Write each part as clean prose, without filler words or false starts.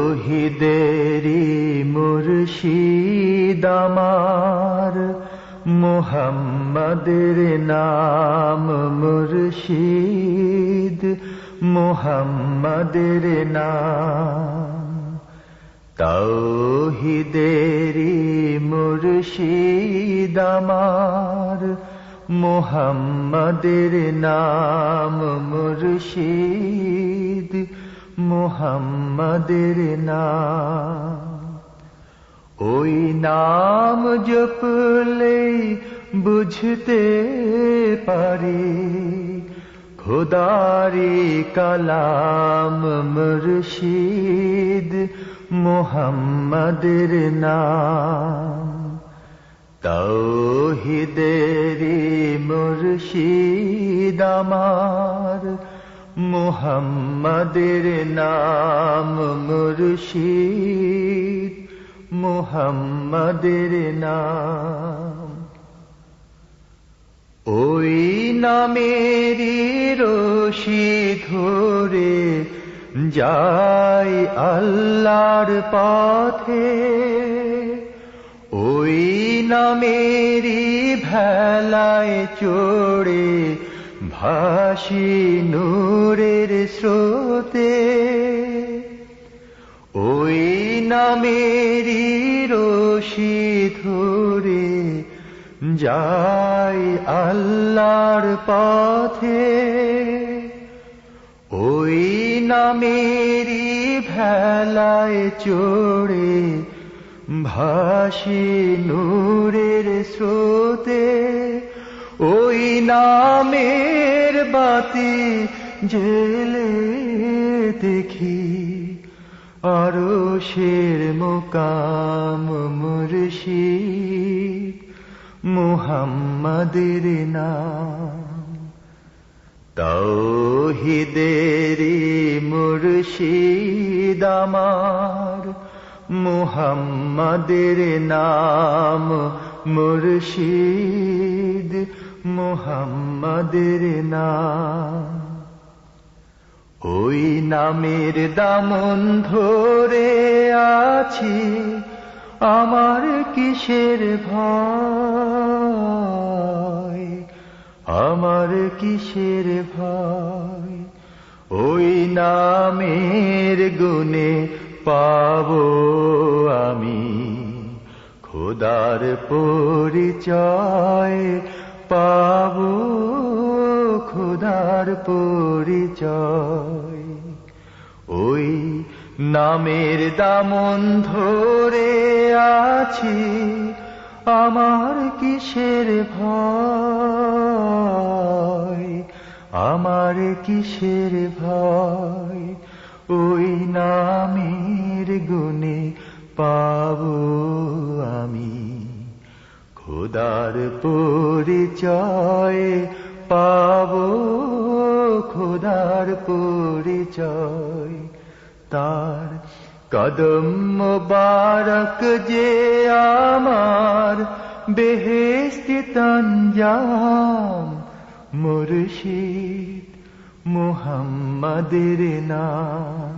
তৌহিদেরি মুর্শিদ আমার, মুহাম্মাদের নাম মুর্শিদ, মুহাম্মাদের নাম। তৌহিদেরি মুর্শিদ আমার, মুহাম্মাদের নাম মুর্শিদ, মুহাম্মাদের নাম। ওই নাম জপলে বুঝতে পারি খোদারি কালাম মুর্শিদ, মুহাম্মাদের নাম। তৌহিদেরি মুর্শিদ আমার, মুহাম্মাদের নাম মুর্শিদ, মুহাম্মাদের নাম। ওই নামেরই রশি ধরে যাই আল্লাহর পথে, ওই নামেরই ভেলায় চড়ে ভাসি নূরের স্রোতে। ওই নামেরই রশি ধরে যাই আল্লাহর পথে, ওই নামেরই ভেলায় চড়ে ভাসি নূরের স্রোতে। ওই নামের বাতি জেলে দেখি আরশের মুকাম মুর্শিদ, মুহাম্মাদের নাম। তৌহিদেরি মুর্শিদ আমার, মুহাম্মাদের নাম মুর্শিদ, মুহাম্মাদের নাম। ওই নামের দামন ধরে আছি, আমার কিসের ভয়, আমার কিসের ভয়। ওই নামের গুণে পাবো আমি খোদার পরিচয়, পাবো খোদার পরিচয়। ওই নামের দামন ধরে আছি, আমার কিসের ভয়, আমার কিসের ভয়। ওই নামের গুণে পাবো আমি খোদার পরিচয়, পাবো খোদার পরিচয়। তার কদম মোবারক যে আমার বেহেশতি তঞ্জাম মুর্শিদ, মুহাম্মাদের নাম।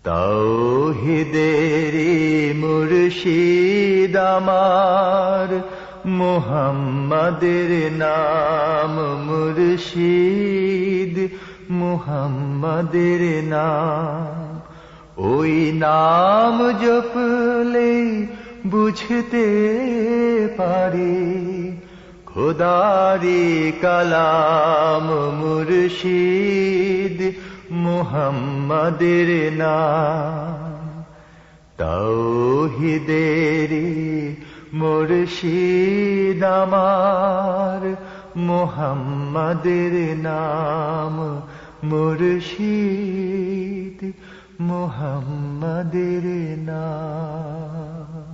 তৌহিদেরি মুর্শিদ আমার, মুহাম্মাদের নাম মুর্শিদ, মুহাম্মাদের নাম। ওই নাম জপলে বুঝতে পারি খোদারি কালাম মুর্শিদ, মুহাম্মাদের নাম। তৌহিদেরি মুর্শিদ আমার, মুহাম্মাদের নাম মুর্শিদ, মুহাম্মাদের নাম।